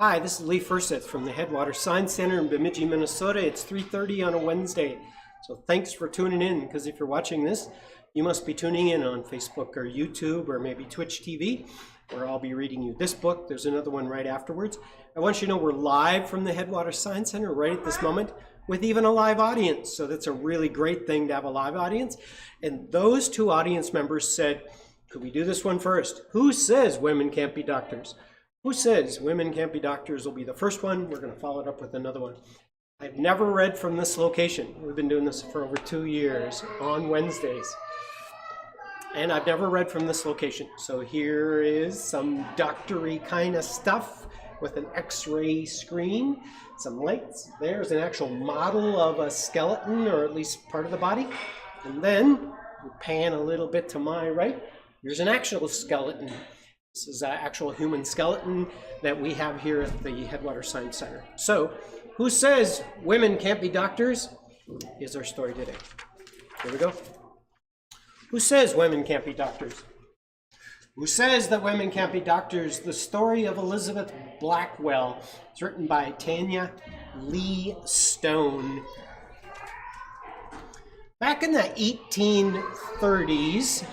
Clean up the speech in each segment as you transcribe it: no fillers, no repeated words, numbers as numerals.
Hi, this is Lee Furseth from the Headwater Science Center in Bemidji, Minnesota. It's 3:30 on a Wednesday, so thanks for tuning in, because if you're watching this, you must be tuning in on Facebook or YouTube or maybe Twitch TV, where I'll be reading you this book. There's another one right afterwards. I want you to know we're live from the Headwater Science Center right at this moment with even a live audience, so that's a really great thing to have a live audience. And those two audience members said, could we do this one first? Who says women can't be doctors? Who says women can't be doctors will be the first one. We're going to follow it up with another one. I've never read from this location. We've been doing this for over 2 years on Wednesdays. And I've never read from this location. So here is some doctory kind of stuff with an x-ray screen, some lights. There's an actual model of a skeleton, or at least part of the body. And then we pan a little bit to my right. Here's an actual skeleton. This is an actual human skeleton that we have here at the Headwater Science Center. So, who says women can't be doctors? Is our story today. Here we go. Who says women can't be doctors? Who says that women can't be doctors? The story of Elizabeth Blackwell. It's written by Tanya Lee Stone. Back in the 1830s,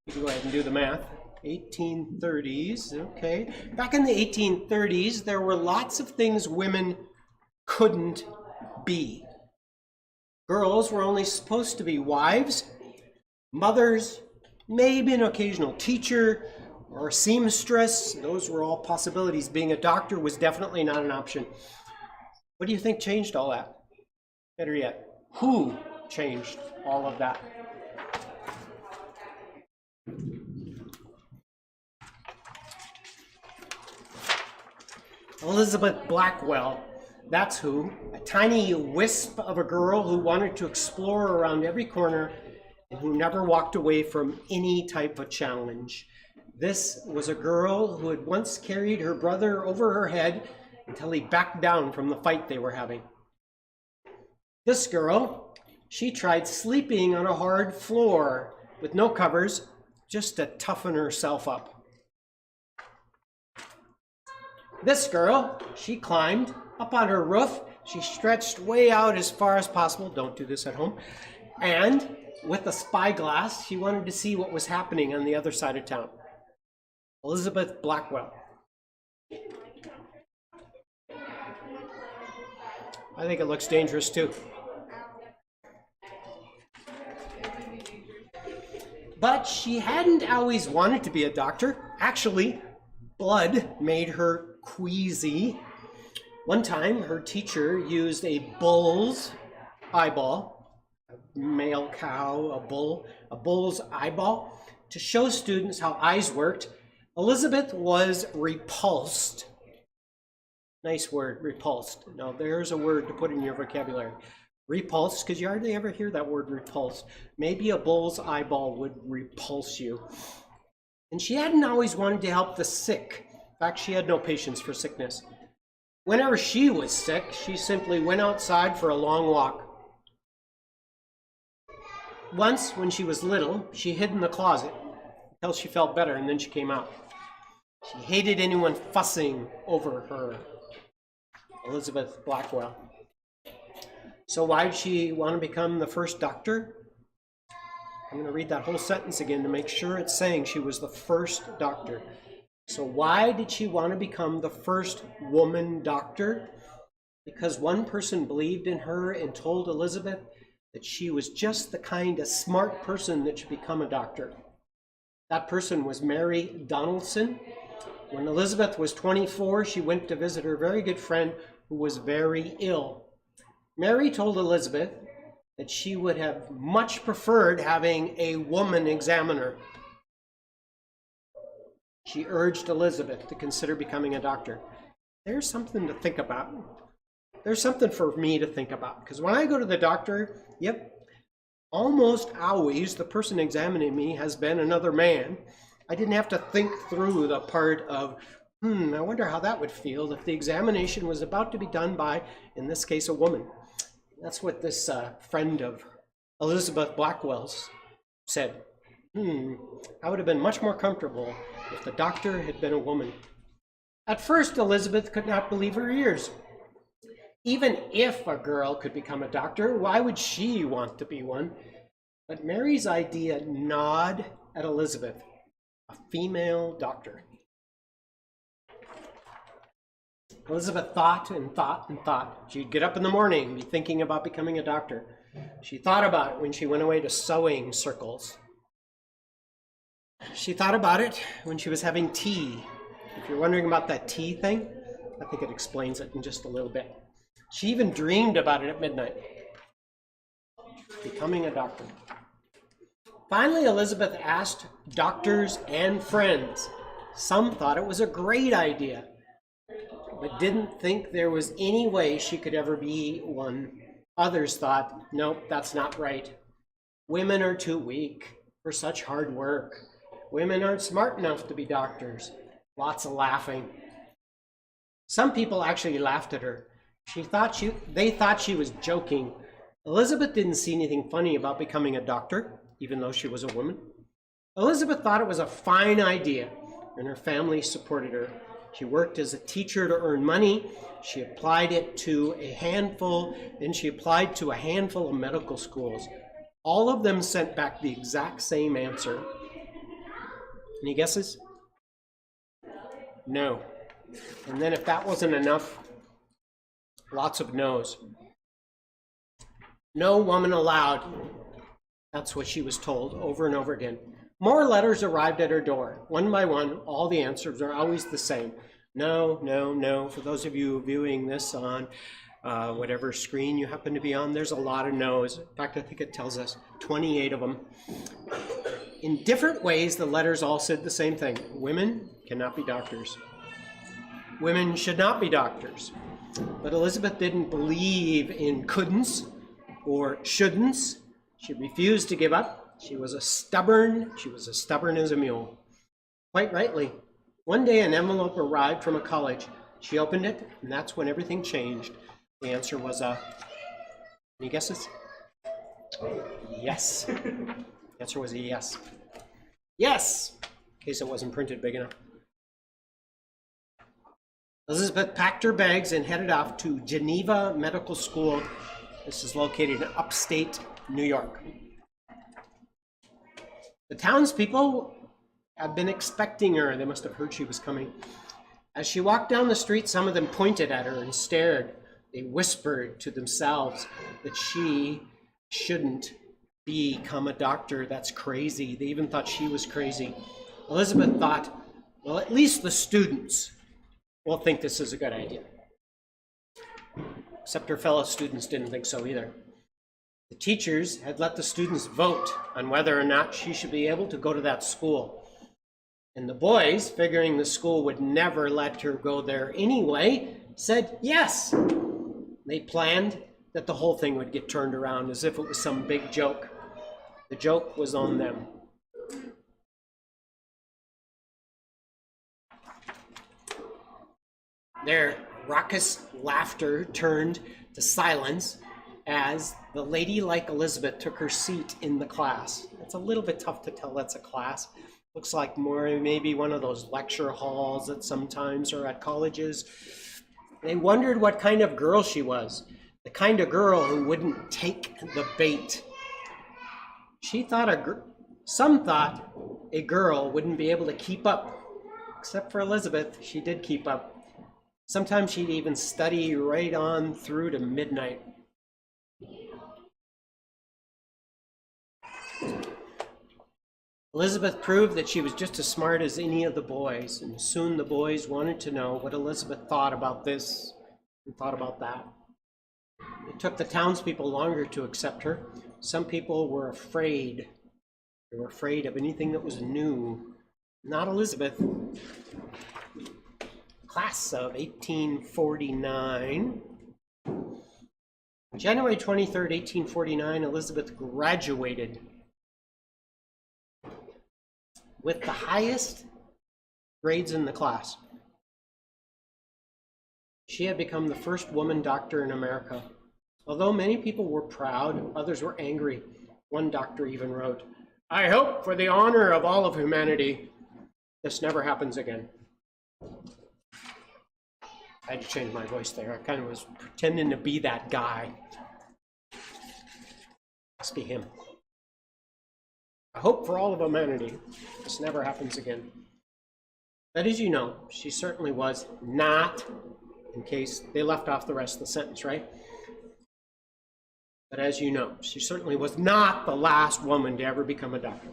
you can go ahead and do the math. 1830s, okay. Back in the 1830s, there were lots of things women couldn't be. Girls were only supposed to be wives, mothers, maybe an occasional teacher or a seamstress. Those were all possibilities. Being a doctor was definitely not an option. What do you think changed all that? Better yet, who changed all of that? Elizabeth Blackwell, that's who. A tiny wisp of a girl who wanted to explore around every corner and who never walked away from any type of challenge. This was a girl who had once carried her brother over her head until he backed down from the fight they were having. This girl, she tried sleeping on a hard floor with no covers just to toughen herself up. This girl, she climbed up on her roof. She stretched way out as far as possible. Don't do this at home. And with a spyglass, she wanted to see what was happening on the other side of town. Elizabeth Blackwell. I think it looks dangerous too. But she hadn't always wanted to be a doctor. Actually, blood made her queasy. One time, her teacher used a bull's eyeball, a male cow, a bull's eyeball, to show students how eyes worked. Elizabeth was repulsed. Nice word, repulsed. Now, there's a word to put in your vocabulary. Repulsed, because you hardly ever hear that word repulsed. Maybe a bull's eyeball would repulse you. And she hadn't always wanted to help the sick. In fact, she had no patience for sickness. Whenever she was sick, she simply went outside for a long walk. Once, when she was little, she hid in the closet until she felt better, and then she came out. She hated anyone fussing over her. Elizabeth Blackwell. So why did she want to become the first doctor? I'm going to read that whole sentence again to make sure it's saying she was the first doctor. So why did she want to become the first woman doctor? Because one person believed in her and told Elizabeth that she was just the kind of smart person that should become a doctor. That person was Mary Donaldson. When Elizabeth was 24, she went to visit her very good friend who was very ill. Mary told Elizabeth that she would have much preferred having a woman examine her. She urged Elizabeth to consider becoming a doctor. There's something to think about. There's something for me to think about. Because when I go to the doctor, almost always the person examining me has been another man. I didn't have to think through the part of, I wonder how that would feel if the examination was about to be done by, in this case, a woman. That's what this friend of Elizabeth Blackwell's said. I would have been much more comfortable if the doctor had been a woman. At first, Elizabeth could not believe her ears. Even if a girl could become a doctor, why would she want to be one? But Mary's idea gnawed at Elizabeth, a female doctor. Elizabeth thought and thought and thought. She'd get up in the morning and be thinking about becoming a doctor. She thought about it when she went away to sewing circles. She thought about it when she was having tea. If you're wondering about that tea thing, I think it explains it in just a little bit. She even dreamed about it at midnight. Becoming a doctor. Finally, Elizabeth asked doctors and friends. Some thought it was a great idea, but didn't think there was any way she could ever be one. Others thought, nope, that's not right. Women are too weak for such hard work. Women aren't smart enough to be doctors. Lots of laughing. Some people actually laughed at her. They thought she was joking. Elizabeth didn't see anything funny about becoming a doctor, even though she was a woman. Elizabeth thought it was a fine idea, and her family supported her. She worked as a teacher to earn money. She applied to a handful of medical schools. All of them sent back the exact same answer. Any guesses? No. And then if that wasn't enough, lots of no's. No woman allowed. That's what she was told over and over again. More letters arrived at her door. One by one, all the answers are always the same. No, no, no. For those of you viewing this on whatever screen you happen to be on, there's a lot of no's. In fact, I think it tells us 28 of them. In different ways, the letters all said the same thing. Women cannot be doctors. Women should not be doctors. But Elizabeth didn't believe in couldn'ts or shouldn'ts. She refused to give up. She was as stubborn as a mule. Quite rightly. One day an envelope arrived from a college. She opened it, and that's when everything changed. The answer was any guesses? Yes. The answer was a yes. Yes! In case it wasn't printed big enough. Elizabeth packed her bags and headed off to Geneva Medical School. This is located in upstate New York. The townspeople had been expecting her. They must have heard she was coming. As she walked down the street, some of them pointed at her and stared. They whispered to themselves that she shouldn't become a doctor. That's crazy. They even thought she was crazy. Elizabeth thought, well, at least the students will think this is a good idea. Except her fellow students didn't think so either. The teachers had let the students vote on whether or not she should be able to go to that school. And the boys, figuring the school would never let her go there anyway, said yes. They planned that the whole thing would get turned around as if it was some big joke. The joke was on them. Their raucous laughter turned to silence as the ladylike Elizabeth took her seat in the class. It's a little bit tough to tell that's a class. Looks like more maybe one of those lecture halls that sometimes are at colleges. They wondered what kind of girl she was, the kind of girl who wouldn't take the bait. Some thought a girl wouldn't be able to keep up. Except for Elizabeth, she did keep up. Sometimes she'd even study right on through to midnight. Elizabeth proved that she was just as smart as any of the boys, and soon the boys wanted to know what Elizabeth thought about this and thought about that. It took the townspeople longer to accept her. Some people were afraid. They were afraid of anything that was new. Not Elizabeth. Class of 1849. January 23rd, 1849, Elizabeth graduated with the highest grades in the class. She had become the first woman doctor in America. Although many people were proud, others were angry. One doctor even wrote, "I hope for the honor of all of humanity, this never happens again." I had to change my voice there. I kind of was pretending to be that guy. Must be him. I hope for all of humanity this never happens again. But as you know, she certainly was not, in case they left off the rest of the sentence, right? But as you know, she certainly was not the last woman to ever become a doctor.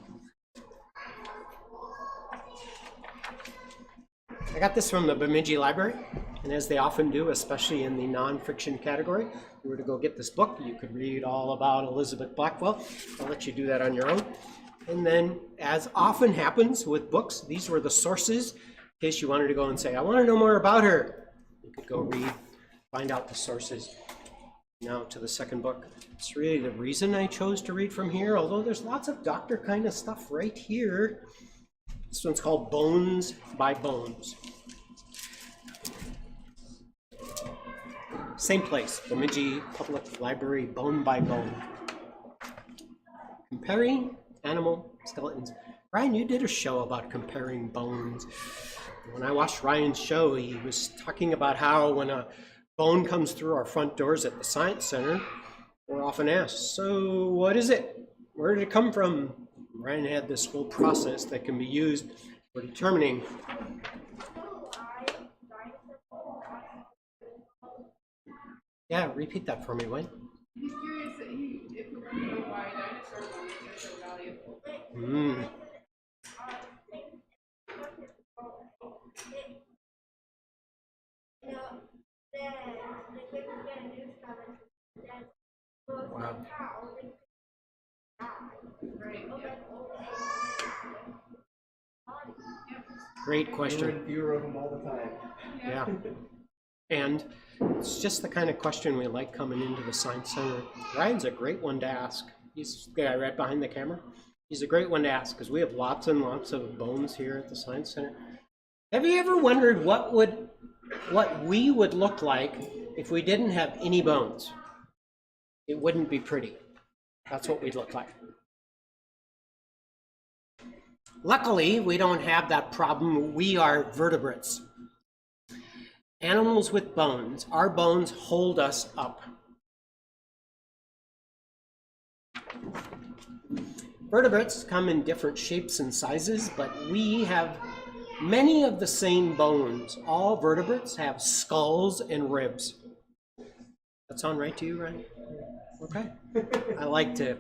I got this from the Bemidji Library, and as they often do, especially in the nonfiction category, if you were to go get this book, you could read all about Elizabeth Blackwell. I'll let you do that on your own. And then, as often happens with books, these were the sources, in case you wanted to go and say, I want to know more about her. You could go read, find out the sources. Now to the second book. It's really the reason I chose to read from here, although there's lots of doctor kind of stuff right here. This one's called Bones by Bones. Same place, Bemidji Public Library, Bone by Bone. Comparing animal skeletons. Ryan, you did a show about comparing bones. When I watched Ryan's show, he was talking about how when a bone comes through our front doors at the Science Center, we're often asked, so what is it? Where did it come from? Ryan had this whole process that can be used for determining. Yeah, repeat that for me, Wayne. He's curious if we want to know why dinosaur bones are so valuable. Wow. Right. Great question. Fewer of them all the time. Yeah. And it's just the kind of question we like coming into the Science Center. Ryan's a great one to ask. He's the guy right behind the camera. He's a great one to ask because we have lots and lots of bones here at the Science Center. Have you ever wondered what we would look like if we didn't have any bones? It wouldn't be pretty. That's what we'd look like. Luckily, we don't have that problem. We are vertebrates. Animals with bones. Our bones hold us up. Vertebrates come in different shapes and sizes, but we have many of the same bones. All vertebrates have skulls and ribs. That sound right to you, Ryan? Okay. I like to,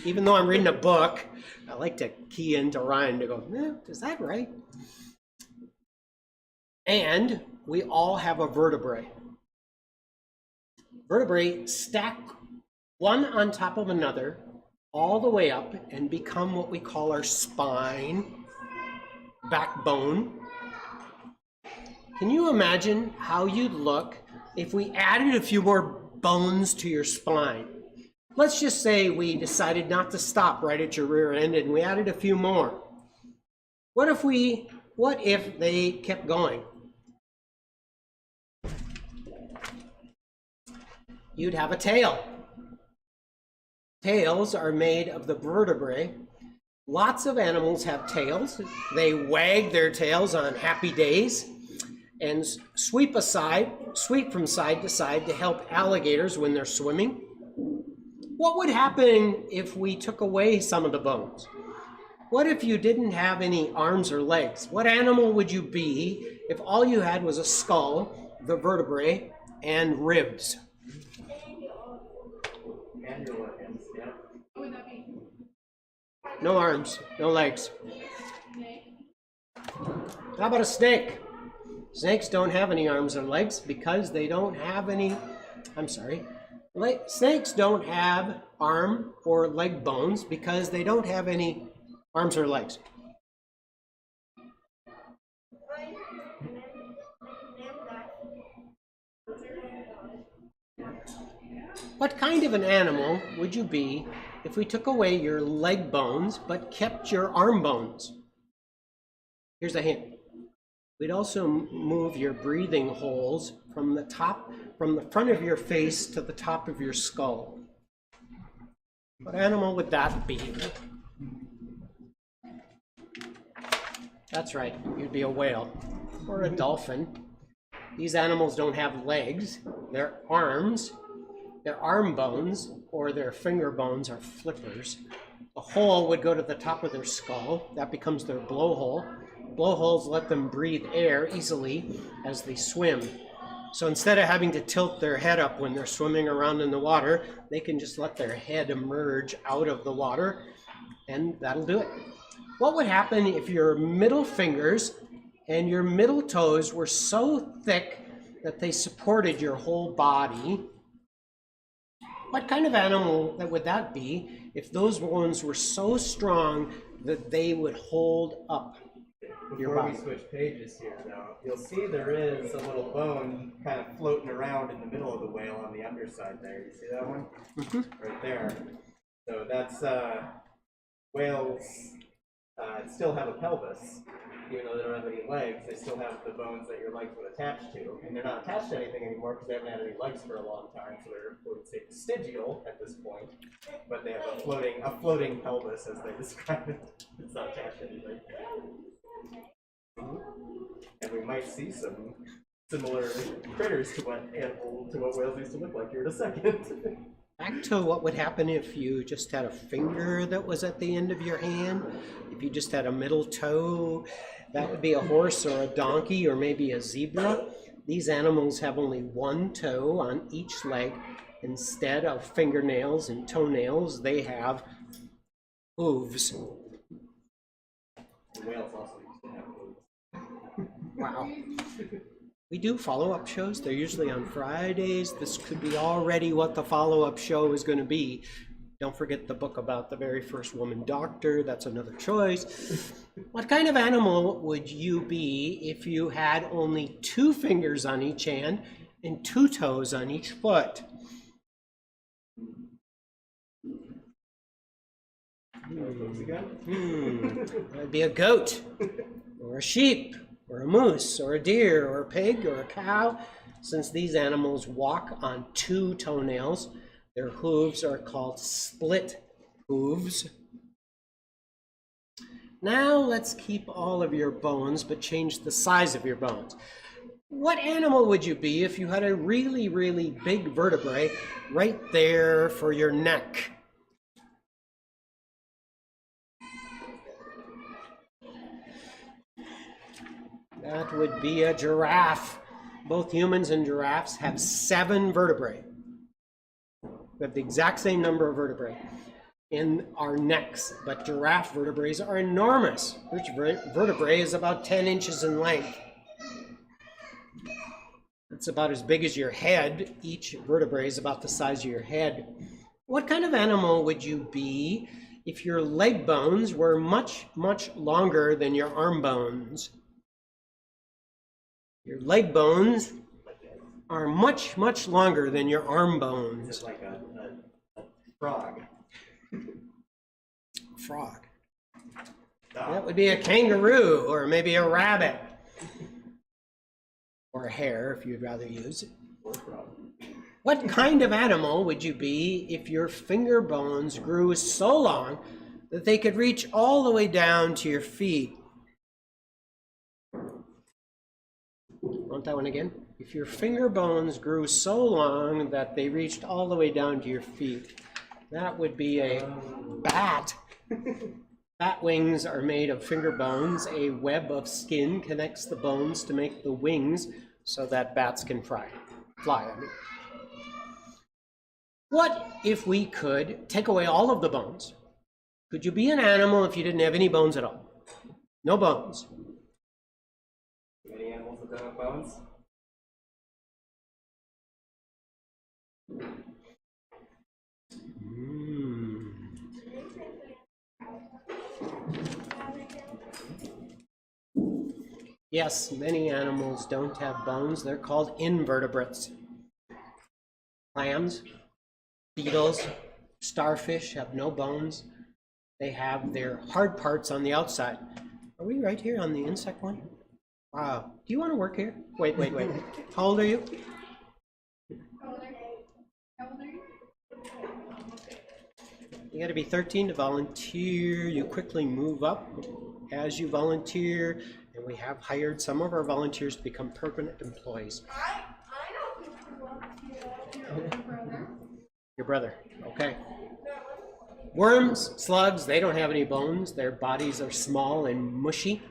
even though I'm reading a book, I like to key into Ryan to go, is that right? And we all have a vertebrae. Vertebrae stack one on top of another all the way up and become what we call our spine, backbone. Can you imagine how you'd look if we added a few more bones to your spine? Let's just say we decided not to stop right at your rear end and we added a few more. What if they kept going? You'd have a tail. Tails are made of the vertebrae. Lots of animals have tails. They wag their tails on happy days and sweep from side to side to help alligators when they're swimming. What would happen if we took away some of the bones? What if you didn't have any arms or legs? What animal would you be if all you had was a skull, the vertebrae, and ribs? No arms, no legs. How about a snake? Snakes don't have any arms or legs because they don't have any, snakes don't have arm or leg bones because they don't have any arms or legs. What kind of an animal would you be if we took away your leg bones but kept your arm bones? Here's a hint. We'd also move your breathing holes from the front of your face to the top of your skull. What animal would that be? That's right, you'd be a whale or a dolphin. These animals don't have legs. Their arms, their arm bones, or their finger bones are flippers. The hole would go to the top of their skull. That becomes their blowhole. Blowholes let them breathe air easily as they swim. So instead of having to tilt their head up when they're swimming around in the water, they can just let their head emerge out of the water, and that'll do it. What would happen if your middle fingers and your middle toes were so thick that they supported your whole body? What kind of animal would that be if those bones were so strong that they would hold up your Before we body? switch pages here, though, you'll see there is a little bone kind of floating around in the middle of the whale on the underside there. You see that one? Right there. So that's whales still have a pelvis. Even though they don't have any legs, they still have the bones that your legs would attach to. And they're not attached to anything anymore because they haven't had any legs for a long time, so they're, we would say, vestigial at this point. But they have a floating pelvis, as they describe it. It's not attached to anything. And we might see some similar critters to what whales used to look like here in a second. Back to what would happen if you just had a finger that was at the end of your hand. If you just had a middle toe, that would be a horse or a donkey or maybe a zebra. These animals have only one toe on each leg. Instead of fingernails and toenails, they have hooves. Whales also used to have hooves. Wow. We do follow-up shows. They're usually on Fridays. This could be already what the follow-up show is going to be. Don't forget the book about the very first woman doctor. That's another choice. What kind of animal would you be if you had only 2 fingers on each hand and 2 toes on each foot? That'd be a goat or a sheep, or a moose, or a deer, or a pig, or a cow. Since these animals walk on 2 toenails, their hooves are called split hooves. Now let's keep all of your bones, but change the size of your bones. What animal would you be if you had a really, really big vertebrae right there for your neck? That would be a giraffe. Both humans and giraffes have 7 vertebrae. We have the exact same number of vertebrae in our necks, but giraffe vertebrae are enormous. Each vertebrae is about 10 inches in length. It's about as big as your head. Each vertebrae is about the size of your head. What kind of animal would you be if your leg bones were much, much longer than your arm bones? Your leg bones are much, much longer than your arm bones. Just like a frog. Frog. That would be a kangaroo, or maybe a rabbit. Or a hare, if you'd rather use it. Or frog. What kind of animal would you be if your finger bones grew so long that they could reach all the way down to your feet? Want that one again? If your finger bones grew so long that they reached all the way down to your feet, that would be a bat. Bat wings are made of finger bones. A web of skin connects the bones to make the wings so that bats can fly. What if we could take away all of the bones? Could you be an animal if you didn't have any bones at all? No bones. Any animals that don't have bones? Yes, many animals don't have bones. They're called invertebrates. Clams, beetles, starfish have no bones. They have their hard parts on the outside. Are we right here on the insect one? Wow. Do you want to work here? Wait. How old are you? How old are you? You got to be 13 to volunteer. You quickly move up as you volunteer. And And we have hired some of our volunteers to become permanent employees. Your brother, okay. Worms, slugs, they don't have any bones. Their bodies are small and mushy.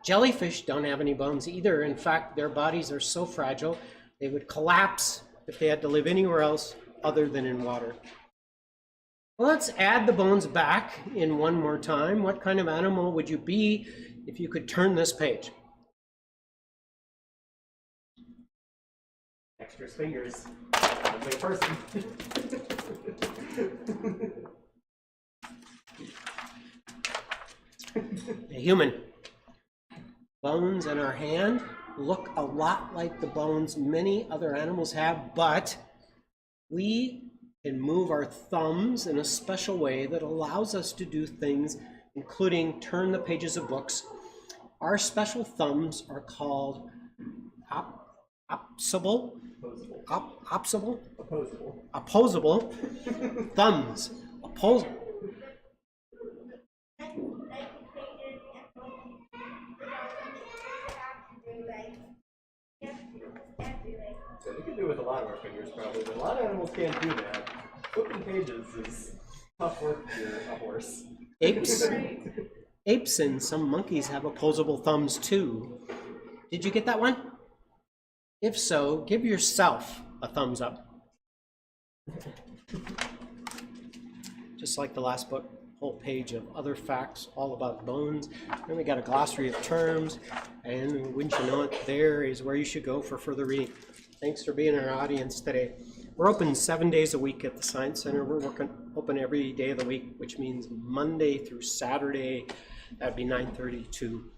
Jellyfish don't have any bones either. In fact, their bodies are so fragile, they would collapse if they had to live anywhere else other than in water. Well, let's add the bones back in one more time. What kind of animal would you be if you could turn this page? Extra fingers. Like a person. A human. Bones in our hand look a lot like the bones many other animals have, but we can move our thumbs in a special way that allows us to do things, including turn the pages of books. Our special thumbs are called opposable thumbs. So we can do it with a lot of our fingers probably, but a lot of animals can't do that. Flipping pages is tough work if you're a horse. Apes and some monkeys have opposable thumbs too. Did you get that one? If so, give yourself a thumbs up. Just like the last book, whole page of other facts all about bones. Then we got a glossary of terms, and wouldn't you know it, there is where you should go for further reading. Thanks for being our audience today. We're open 7 days a week at the Science Center. We're open every day of the week, which means Monday through Saturday. That'd be 9:30 to